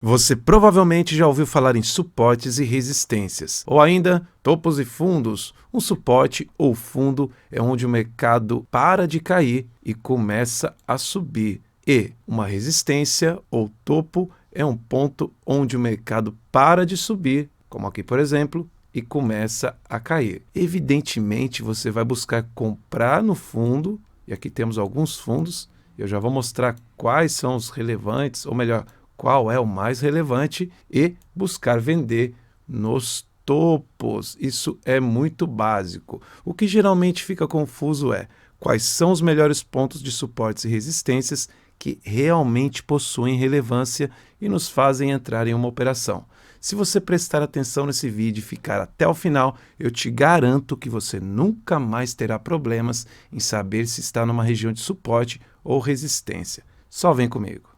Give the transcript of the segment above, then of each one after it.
Você provavelmente já ouviu falar em suportes e resistências, ou ainda topos e fundos. Um suporte ou fundo é onde o mercado para de cair e começa a subir. E uma resistência ou topo é um ponto onde o mercado para de subir, como aqui por exemplo, e começa a cair. Evidentemente você vai buscar comprar no fundo, e aqui temos alguns fundos, eu já vou mostrar quais são os relevantes, ou melhor, qual é o mais relevante, e buscar vender nos topos. Isso é muito básico. O que geralmente fica confuso é quais são os melhores pontos de suportes e resistências que realmente possuem relevância e nos fazem entrar em uma operação. Se você prestar atenção nesse vídeo e ficar até o final, eu te garanto que você nunca mais terá problemas em saber se está numa região de suporte ou resistência. Só vem comigo.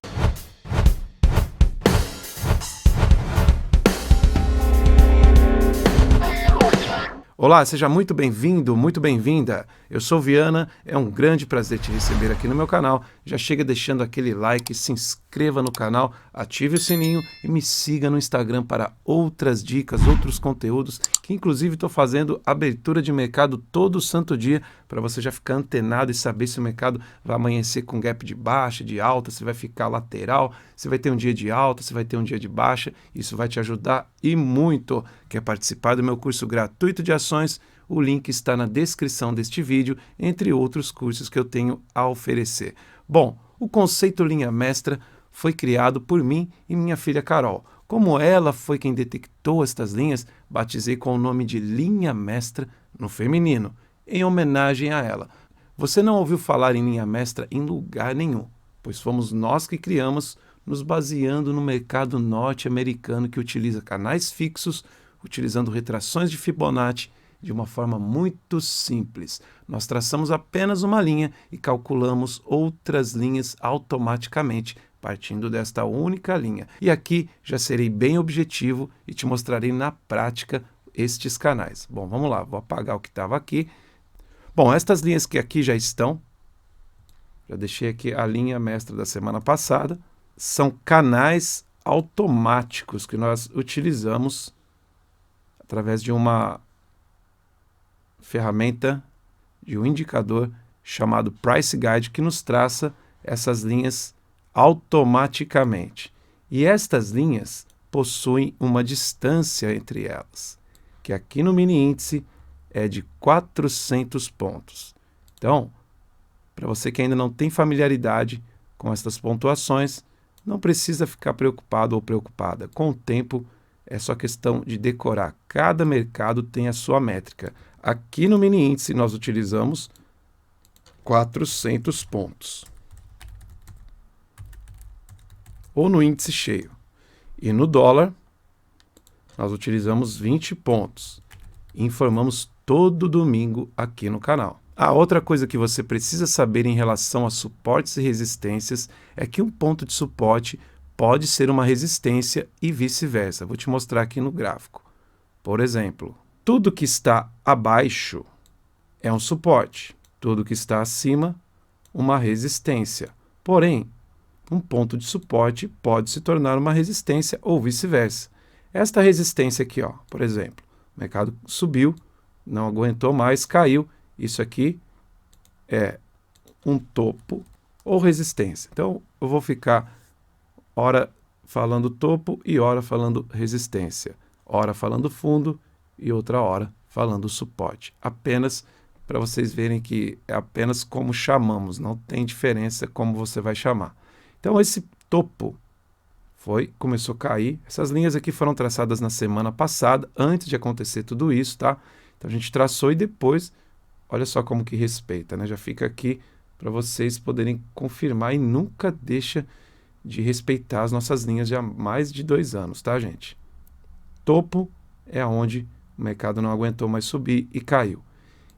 Olá, seja muito bem-vindo, muito bem-vinda. Eu sou Viana, é um grande prazer te receber aqui no meu canal. Já chega deixando aquele like, se inscreva no canal, ative o sininho e me siga no Instagram para outras dicas, outros conteúdos, que inclusive estou fazendo abertura de mercado todo santo dia, para você já ficar antenado e saber se o mercado vai amanhecer com gap de baixa, de alta, se vai ficar lateral, se vai ter um dia de alta, se vai ter um dia de baixa. Isso vai te ajudar e muito. Quer participar do meu curso gratuito de ações? O link está na descrição deste vídeo, entre outros cursos que eu tenho a oferecer. Bom, o conceito linha mestra foi criado por mim e minha filha Carol. Como ela foi quem detectou estas linhas, batizei com o nome de linha mestra no feminino, em homenagem a ela. Você não ouviu falar em linha mestra em lugar nenhum, pois fomos nós que criamos, nos baseando no mercado norte-americano que utiliza canais fixos, utilizando retrações de Fibonacci de uma forma muito simples. Nós traçamos apenas uma linha e calculamos outras linhas automaticamente, partindo desta única linha. E aqui já serei bem objetivo e te mostrarei na prática estes canais. Bom, vamos lá, vou apagar o que estava aqui. Bom, estas linhas que aqui já estão, já deixei aqui a linha mestra da semana passada, são canais automáticos que nós utilizamos através de uma ferramenta, de um indicador chamado Price Guide, que nos traça essas linhas automaticamente. E estas linhas possuem uma distância entre elas, que aqui no mini índice é de 400 pontos. Então, para você que ainda não tem familiaridade com essas pontuações, não precisa ficar preocupado ou preocupada. Com o tempo, é só questão de decorar. Cada mercado tem a sua métrica. Aqui no mini índice nós utilizamos 400 pontos. Ou no índice cheio. E no dólar, nós utilizamos 20 pontos. E informamos todo domingo aqui no canal. A outra coisa que você precisa saber em relação a suportes e resistências é que um ponto de suporte pode ser uma resistência e vice-versa. Vou te mostrar aqui no gráfico. Por exemplo, tudo que está abaixo é um suporte, tudo que está acima, uma resistência. Porém, um ponto de suporte pode se tornar uma resistência ou vice-versa. Esta resistência aqui, ó, por exemplo, o mercado subiu, não aguentou mais, caiu. Isso aqui é um topo ou resistência. Então, eu vou ficar ora falando topo e ora falando resistência. Ora falando fundo e outra hora falando suporte. Apenas para vocês verem que é apenas como chamamos, não tem diferença como você vai chamar. Então, esse topo começou a cair. Essas linhas aqui foram traçadas na semana passada, antes de acontecer tudo isso, tá? Então, a gente traçou e depois, olha só como que respeita, né? Já fica aqui para vocês poderem confirmar e nunca deixa de respeitar as nossas linhas de há mais de 2 anos, tá, gente? Topo é onde o mercado não aguentou mais subir e caiu.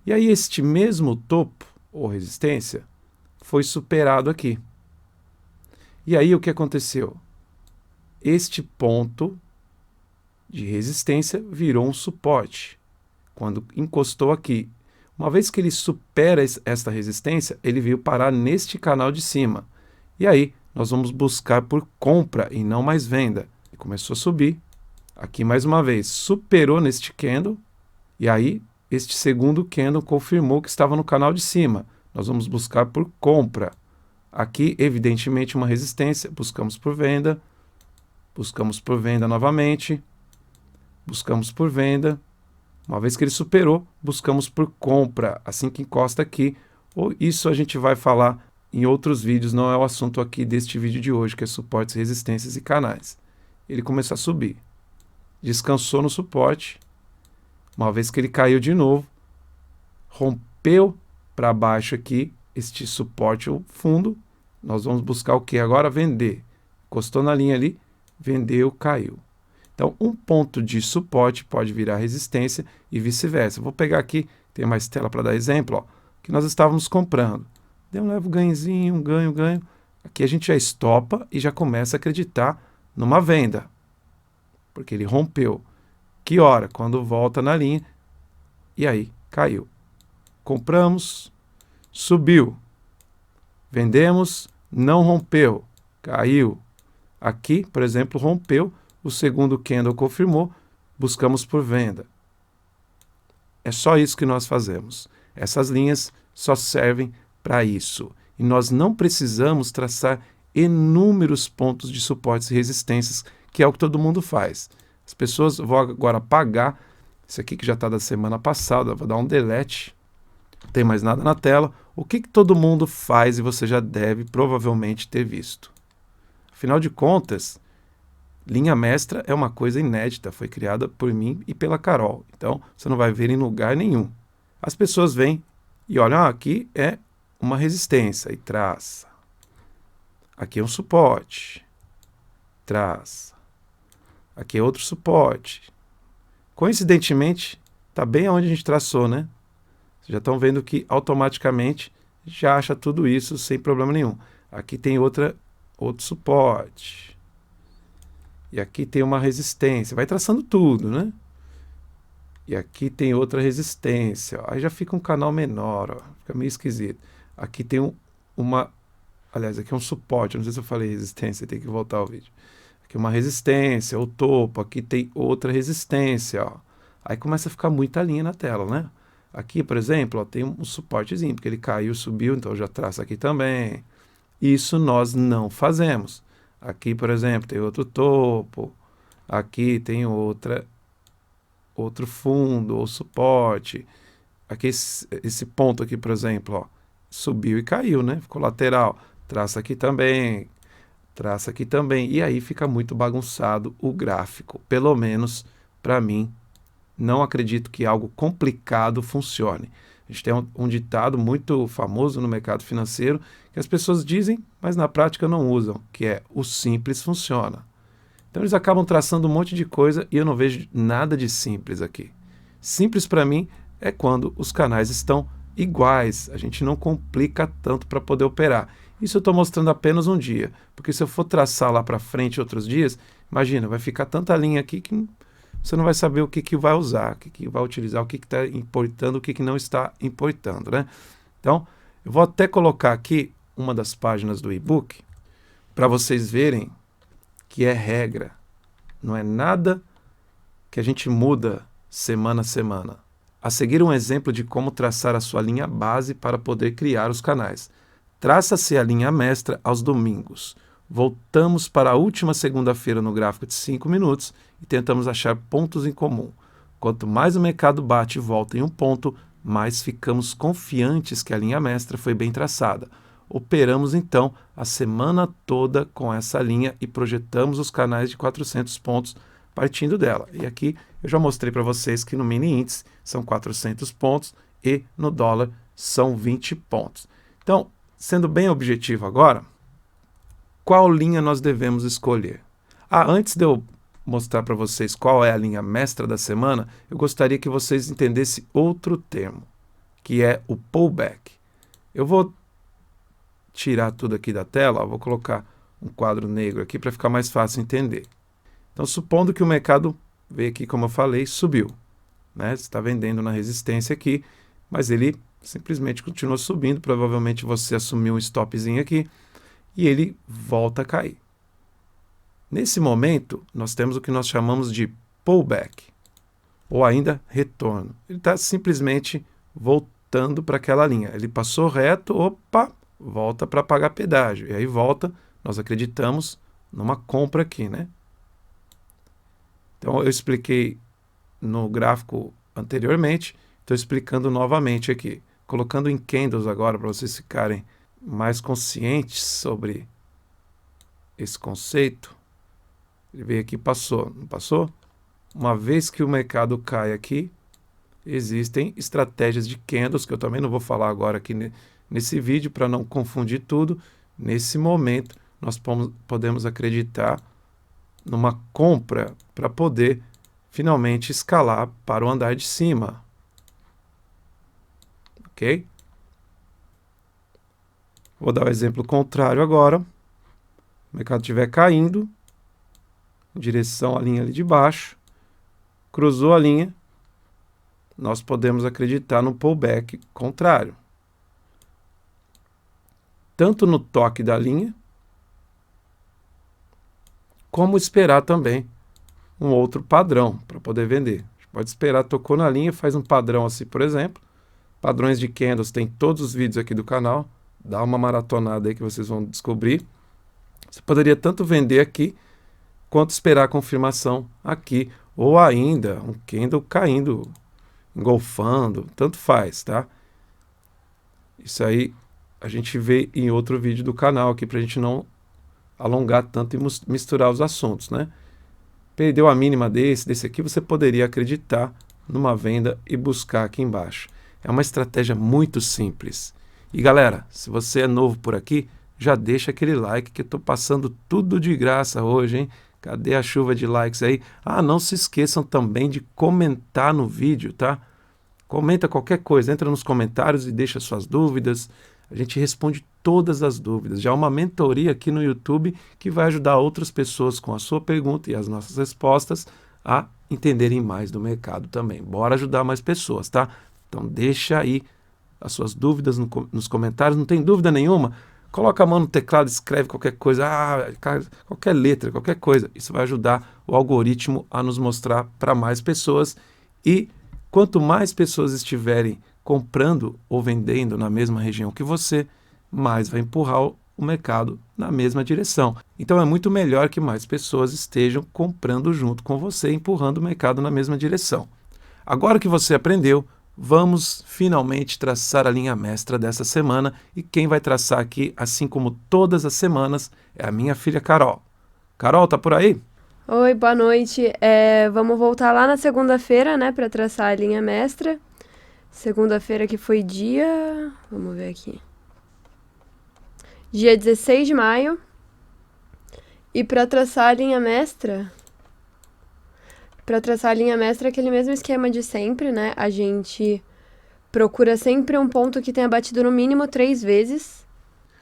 E aí este mesmo topo, ou resistência, foi superado aqui. E aí o que aconteceu? Este ponto de resistência virou um suporte. Quando encostou aqui, uma vez que ele supera esta resistência, ele veio parar neste canal de cima. E aí nós vamos buscar por compra e não mais venda. E começou a subir. Aqui mais uma vez, superou neste candle. E aí, este segundo candle confirmou que estava no canal de cima. Nós vamos buscar por compra. Aqui, evidentemente, uma resistência. Buscamos por venda. Buscamos por venda novamente. Buscamos por venda. Uma vez que ele superou, buscamos por compra. Assim que encosta aqui. Isso a gente vai falar em outros vídeos. Não é o assunto aqui deste vídeo de hoje, que é suportes, resistências e canais. Ele começou a subir. Descansou no suporte. Uma vez que ele caiu de novo, rompeu para baixo aqui este suporte o fundo. Nós vamos buscar o que agora? Vender. Encostou na linha ali, vendeu, caiu. Então, um ponto de suporte pode virar resistência e vice-versa. Vou pegar aqui, tem mais tela para dar exemplo, ó, que nós estávamos comprando. Deu um leve ganhozinho, um ganho. Aqui a gente já estopa e já começa a acreditar numa venda, porque ele rompeu. Que hora? Quando volta na linha, e aí caiu. Compramos, subiu. Vendemos, não rompeu, caiu. Aqui, por exemplo, rompeu, o segundo candle confirmou, buscamos por venda. É só isso que nós fazemos. Essas linhas só servem para isso. E nós não precisamos traçar inúmeros pontos de suportes e resistências, que é o que todo mundo faz. As pessoas vão agora apagar isso aqui que já está da semana passada, vou dar um delete, não tem mais nada na tela. O que todo mundo faz e você já deve provavelmente ter visto. Afinal de contas, linha mestra é uma coisa inédita, foi criada por mim e pela Carol. Então, você não vai ver em lugar nenhum. As pessoas vêm e olham, aqui é uma resistência e traça. Aqui é um suporte, traça. Aqui é outro suporte. Coincidentemente, está bem onde a gente traçou, né? Vocês já estão vendo que automaticamente já acha tudo isso sem problema nenhum. Aqui tem outro suporte. E aqui tem uma resistência. Vai traçando tudo, né? E aqui tem outra resistência. Aí já fica um canal menor, ó. Fica meio esquisito. Aqui tem aliás, aqui é um suporte. Não sei se eu falei resistência, tem que voltar ao vídeo. Aqui uma resistência, o topo, aqui tem outra resistência, ó. Aí começa a ficar muita linha na tela, né? Aqui, por exemplo, ó, tem um suportezinho, porque ele caiu, subiu, então eu já traço aqui também. Isso nós não fazemos. Aqui, por exemplo, tem outro topo, aqui tem outro fundo ou suporte. Aqui esse ponto aqui, por exemplo, ó, subiu e caiu, né? Ficou lateral. Traça aqui também. Traça aqui também, e aí fica muito bagunçado o gráfico. Pelo menos, para mim, não acredito que algo complicado funcione. A gente tem um ditado muito famoso no mercado financeiro, que as pessoas dizem, mas na prática não usam, que é o simples funciona. Então eles acabam traçando um monte de coisa e eu não vejo nada de simples aqui. Simples para mim é quando os canais estão iguais, a gente não complica tanto para poder operar. Isso eu estou mostrando apenas um dia, porque se eu for traçar lá para frente outros dias, imagina, vai ficar tanta linha aqui que você não vai saber o que vai usar, o que vai utilizar, o que está importando, o que não está importando, né? Então, eu vou até colocar aqui uma das páginas do e-book para vocês verem que é regra, não é nada que a gente muda semana a semana. A seguir um exemplo de como traçar a sua linha base para poder criar os canais. Traça-se a linha mestra aos domingos. Voltamos para a última segunda-feira no gráfico de 5 minutos e tentamos achar pontos em comum. Quanto mais o mercado bate e volta em um ponto, mais ficamos confiantes que a linha mestra foi bem traçada. Operamos então a semana toda com essa linha e projetamos os canais de 400 pontos partindo dela. E aqui eu já mostrei para vocês que no mini índice são 400 pontos e no dólar são 20 pontos. Então, sendo bem objetivo agora, qual linha nós devemos escolher? Antes de eu mostrar para vocês qual é a linha mestra da semana, eu gostaria que vocês entendessem outro termo, que é o pullback. Eu vou tirar tudo aqui da tela, ó, vou colocar um quadro negro aqui para ficar mais fácil entender. Então, supondo que o mercado veio aqui, como eu falei, subiu, né? Você está vendendo na resistência aqui, mas ele simplesmente continua subindo, provavelmente você assumiu um stopzinho aqui, e ele volta a cair. Nesse momento, nós temos o que nós chamamos de pullback, ou ainda retorno. Ele está simplesmente voltando para aquela linha. Ele passou reto, opa, volta para pagar pedágio. E aí volta, nós acreditamos numa compra aqui, né? Então eu expliquei no gráfico anteriormente, estou explicando novamente aqui, colocando em candles agora para vocês ficarem mais conscientes sobre esse conceito. Ele veio aqui e passou, não passou? Uma vez que o mercado cai aqui, existem estratégias de candles, que eu também não vou falar agora aqui nesse vídeo para não confundir tudo. Nesse momento, nós podemos acreditar numa compra para poder finalmente escalar para o andar de cima. Ok? Vou dar o exemplo contrário agora. O mercado estiver caindo, em direção à linha ali de baixo, cruzou a linha, nós podemos acreditar no pullback contrário. Tanto no toque da linha, como esperar também um outro padrão para poder vender. A gente pode esperar, tocou na linha, faz um padrão assim, por exemplo. Padrões de candles, tem todos os vídeos aqui do canal. Dá uma maratonada aí que vocês vão descobrir. Você poderia tanto vender aqui, quanto esperar a confirmação aqui. Ou ainda um candle caindo, engolfando, tanto faz, tá? Isso aí a gente vê em outro vídeo do canal aqui, para a gente não alongar tanto e misturar os assuntos, né? Perdeu a mínima desse aqui, você poderia acreditar numa venda e buscar aqui embaixo. É uma estratégia muito simples. E galera, se você é novo por aqui, já deixa aquele like que eu estou passando tudo de graça hoje, hein? Cadê a chuva de likes aí? Ah, não se esqueçam também de comentar no vídeo, tá? Comenta qualquer coisa, entra nos comentários e deixa suas dúvidas. A gente responde todas as dúvidas. Já há uma mentoria aqui no YouTube que vai ajudar outras pessoas com a sua pergunta e as nossas respostas a entenderem mais do mercado também. Bora ajudar mais pessoas, tá? Então deixa aí as suas dúvidas nos comentários. Não tem dúvida nenhuma? Coloca a mão no teclado, escreve qualquer coisa, qualquer letra, qualquer coisa. Isso vai ajudar o algoritmo a nos mostrar para mais pessoas. E quanto mais pessoas estiverem comprando ou vendendo na mesma região que você, mais vai empurrar o mercado na mesma direção. Então é muito melhor que mais pessoas estejam comprando junto com você, empurrando o mercado na mesma direção. Agora que você aprendeu, vamos finalmente traçar a linha mestra dessa semana, e quem vai traçar aqui, assim como todas as semanas, é a minha filha Carol. Carol, tá por aí? Oi, boa noite. Vamos voltar lá na segunda-feira, né, para traçar a linha mestra. Segunda-feira que foi dia... Vamos ver aqui. Dia 16 de maio. E para traçar a linha mestra... Para traçar a linha mestra é aquele mesmo esquema de sempre, né? A gente procura sempre um ponto que tenha batido no mínimo 3 vezes.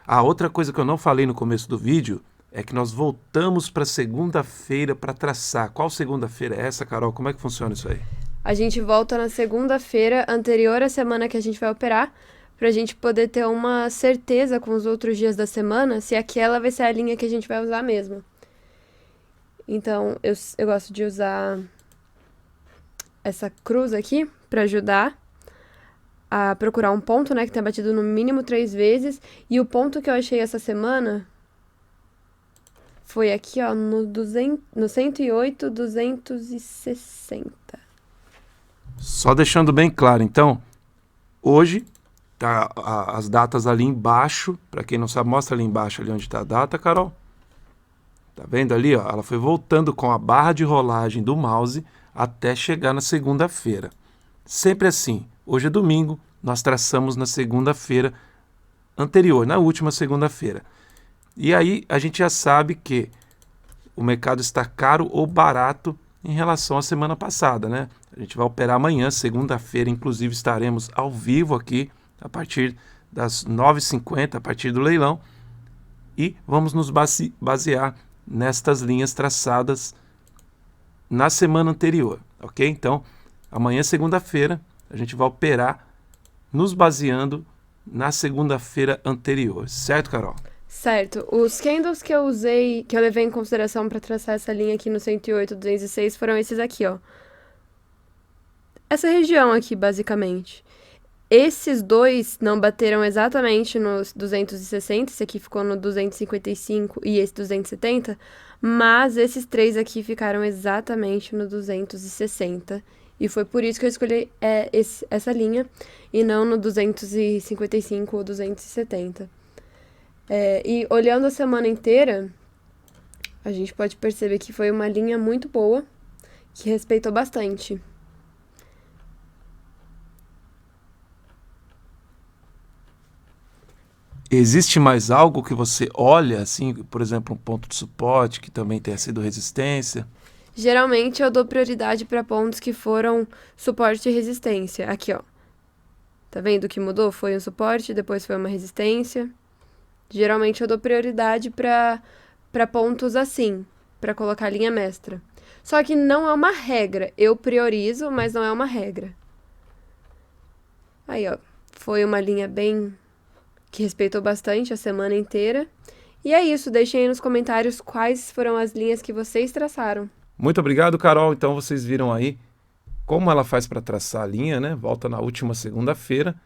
A outra coisa que eu não falei no começo do vídeo é que nós voltamos para segunda-feira para traçar. Qual segunda-feira é essa, Carol? Como é que funciona isso aí? A gente volta na segunda-feira anterior à semana que a gente vai operar, para a gente poder ter uma certeza com os outros dias da semana se aquela vai ser a linha que a gente vai usar mesmo. Então, eu gosto de usar essa cruz aqui para ajudar a procurar um ponto, né, que tenha batido no mínimo 3 vezes. E o ponto que eu achei essa semana foi aqui, ó, no 108, 260. Só deixando bem claro, então, hoje tá as datas ali embaixo. Para quem não sabe, mostra ali embaixo ali onde está a data, Carol. Tá vendo ali, ó? Ela foi voltando com a barra de rolagem do mouse até chegar na segunda-feira. Sempre assim. Hoje é domingo, nós traçamos na segunda-feira anterior, na última segunda-feira. E aí a gente já sabe que o mercado está caro ou barato em relação à semana passada, né? A gente vai operar amanhã, segunda-feira, inclusive estaremos ao vivo aqui a partir das 9h50, a partir do leilão, e vamos nos basear nestas linhas traçadas na semana anterior, ok? Então, amanhã, segunda-feira, a gente vai operar nos baseando na segunda-feira anterior, certo, Carol? Certo. Os candles que eu usei, que eu levei em consideração para traçar essa linha aqui no 108, 206, foram esses aqui, ó. Essa região aqui, basicamente. Esses dois não bateram exatamente nos 260, esse aqui ficou no 255 e esse 270, mas esses três aqui ficaram exatamente no 260. E foi por isso que eu escolhi essa linha e não no 255 ou 270. E olhando a semana inteira, a gente pode perceber que foi uma linha muito boa, que respeitou bastante. Existe mais algo que você olha, assim, por exemplo, um ponto de suporte que também tenha sido resistência? Geralmente eu dou prioridade para pontos que foram suporte e resistência. Aqui, ó. Tá vendo o que mudou? Foi um suporte, depois foi uma resistência. Geralmente eu dou prioridade para pontos assim, para colocar linha mestra. Só que não é uma regra. Eu priorizo, mas não é uma regra. Aí, ó. Foi uma linha bem que respeitou bastante a semana inteira. E é isso, deixem aí nos comentários quais foram as linhas que vocês traçaram. Muito obrigado, Carol. Então vocês viram aí como ela faz para traçar a linha, né? Volta na última segunda-feira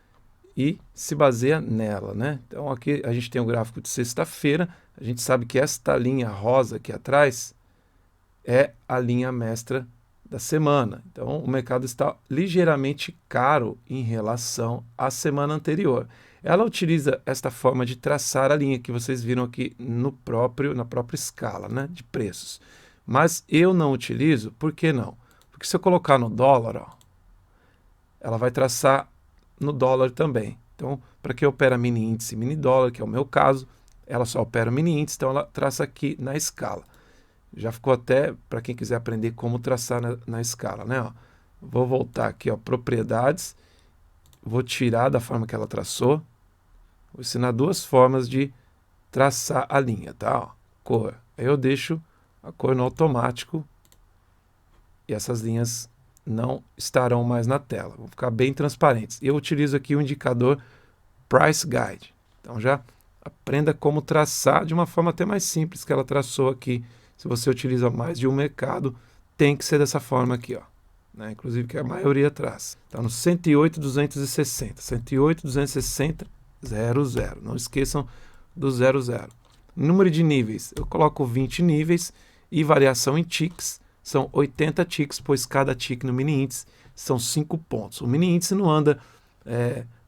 e se baseia nela, né? Então aqui a gente tem o gráfico de sexta-feira. A gente sabe que esta linha rosa aqui atrás é a linha mestra da semana. Então o mercado está ligeiramente caro em relação à semana anterior. Ela utiliza esta forma de traçar a linha que vocês viram aqui na própria escala, né, de preços. Mas eu não utilizo, por que não? Porque se eu colocar no dólar, ó, ela vai traçar no dólar também. Então, para quem opera mini índice e mini dólar, que é o meu caso, ela só opera mini índice, então ela traça aqui na escala. Já ficou até para quem quiser aprender como traçar na escala, né? Ó, vou voltar aqui, ó, propriedades, vou tirar da forma que ela traçou, vou ensinar duas formas de traçar a linha, tá? Ó, cor. Aí eu deixo a cor no automático e essas linhas não estarão mais na tela, vão ficar bem transparentes. E eu utilizo aqui o indicador Price Guide. Então já aprenda como traçar de uma forma até mais simples que ela traçou aqui. Se você utiliza mais de um mercado, tem que ser dessa forma aqui, ó, né? Inclusive que a maioria traça. Então no 108,260, 108,260, 00. Não esqueçam do 00. Número de níveis, eu coloco 20 níveis e variação em ticks, são 80 ticks, pois cada tick no mini índice são 5 pontos. O mini índice não anda,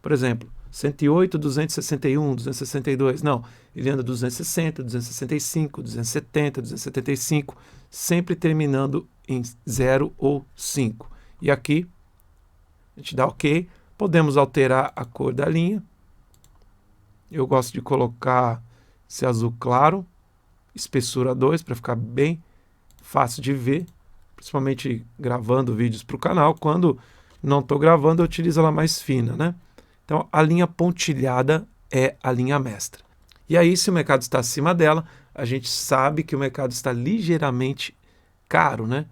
por exemplo, 108, 261, 262, não, ele anda 260, 265, 270, 275, sempre terminando em 0 ou 5. E aqui, a gente dá OK, podemos alterar a cor da linha. Eu gosto de colocar esse azul claro, espessura 2, para ficar bem fácil de ver, principalmente gravando vídeos para o canal. Quando não estou gravando, eu utilizo ela mais fina, né? Então, a linha pontilhada é a linha mestra. E aí, se o mercado está acima dela, a gente sabe que o mercado está ligeiramente caro, né?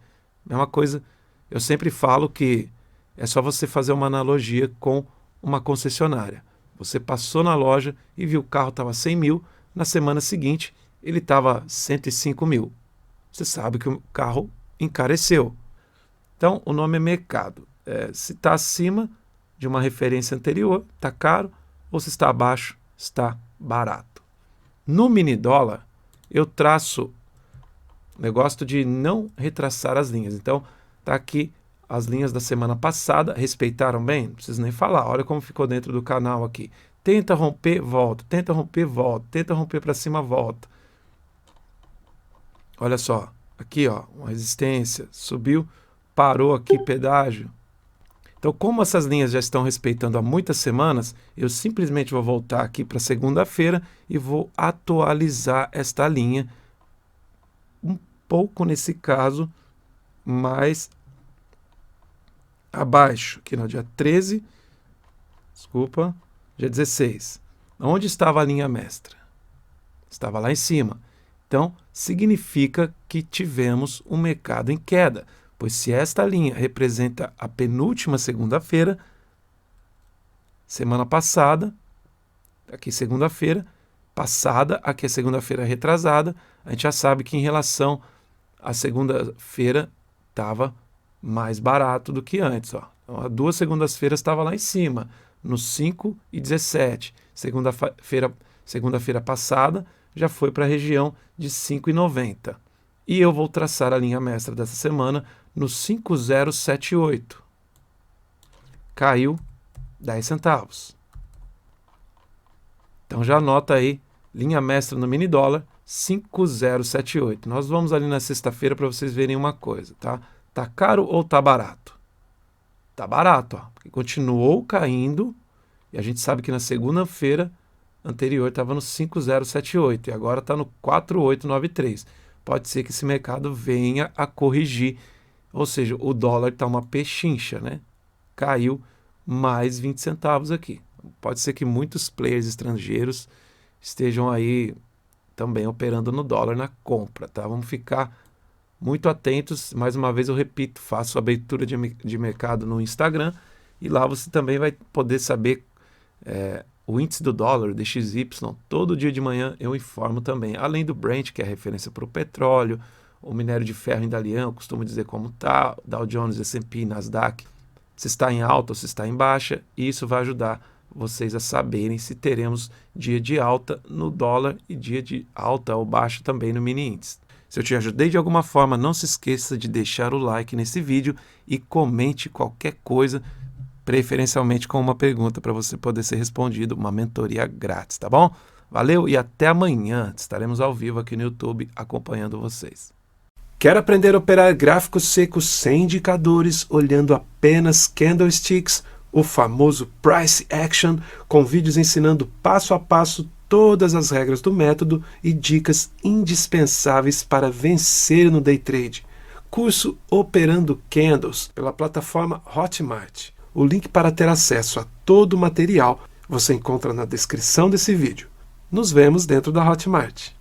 Mesma coisa, eu sempre falo que é só você fazer uma analogia com uma concessionária. Você passou na loja e viu o carro estava 100 mil, na semana seguinte ele estava 105 mil. Você sabe que o carro encareceu. Então, o nome é mercado. Se está acima de uma referência anterior, está caro, ou se está abaixo, está barato. No mini dólar, eu traço, eu gosto de não retraçar as linhas. Então, está aqui as linhas da semana passada, respeitaram bem? Não preciso nem falar, olha como ficou dentro do canal aqui. Tenta romper, volta, tenta romper, volta, tenta romper para cima, volta. Olha só, aqui ó, uma resistência, subiu, parou aqui, pedágio. Então, como essas linhas já estão respeitando há muitas semanas, eu simplesmente vou voltar aqui para segunda-feira e vou atualizar esta linha um pouco, nesse caso, mais abaixo, aqui no dia 13, desculpa, dia 16. Onde estava a linha mestra? Estava lá em cima. Então, significa que tivemos um mercado em queda, pois se esta linha representa a penúltima segunda-feira, semana passada, aqui segunda-feira, passada, aqui é segunda-feira retrasada, a gente já sabe que em relação à segunda-feira estava mais barato do que antes. Ó. Então, há 2 segundas-feiras estava lá em cima, no 5,17. Segunda-feira passada já foi para a região de 5,90. E eu vou traçar a linha mestra dessa semana no 5,078. Caiu 10 centavos. Então já anota aí, linha mestra no mini dólar, 5,078. Nós vamos ali na sexta-feira para vocês verem uma coisa, tá? Tá caro ou tá barato? Tá barato, ó, porque continuou caindo e a gente sabe que na segunda-feira anterior estava no 5,078 e agora está no 4,893. Pode ser que esse mercado venha a corrigir, ou seja, o dólar está uma pechincha, né? Caiu mais 20 centavos aqui. Pode ser que muitos players estrangeiros estejam aí também operando no dólar na compra, tá? Vamos ficar muito atentos. Mais uma vez eu repito, faço a abertura de mercado no Instagram e lá você também vai poder saber o índice do dólar, o DXY. Todo dia de manhã eu informo também, além do Brent, que é a referência para o petróleo, o minério de ferro em Dalian, eu costumo dizer como está, Dow Jones, S&P, Nasdaq, se está em alta ou se está em baixa, e isso vai ajudar vocês a saberem se teremos dia de alta no dólar e dia de alta ou baixa também no mini índice. Se eu te ajudei de alguma forma, não se esqueça de deixar o like nesse vídeo e comente qualquer coisa, preferencialmente com uma pergunta para você poder ser respondido, uma mentoria grátis, tá bom? Valeu e até amanhã, estaremos ao vivo aqui no YouTube acompanhando vocês. Quer aprender a operar gráficos secos sem indicadores, olhando apenas candlesticks, o famoso Price Action, com vídeos ensinando passo a passo todas as regras do método e dicas indispensáveis para vencer no day trade? Curso Operando Candles pela plataforma Hotmart. O link para ter acesso a todo o material você encontra na descrição desse vídeo. Nos vemos dentro da Hotmart.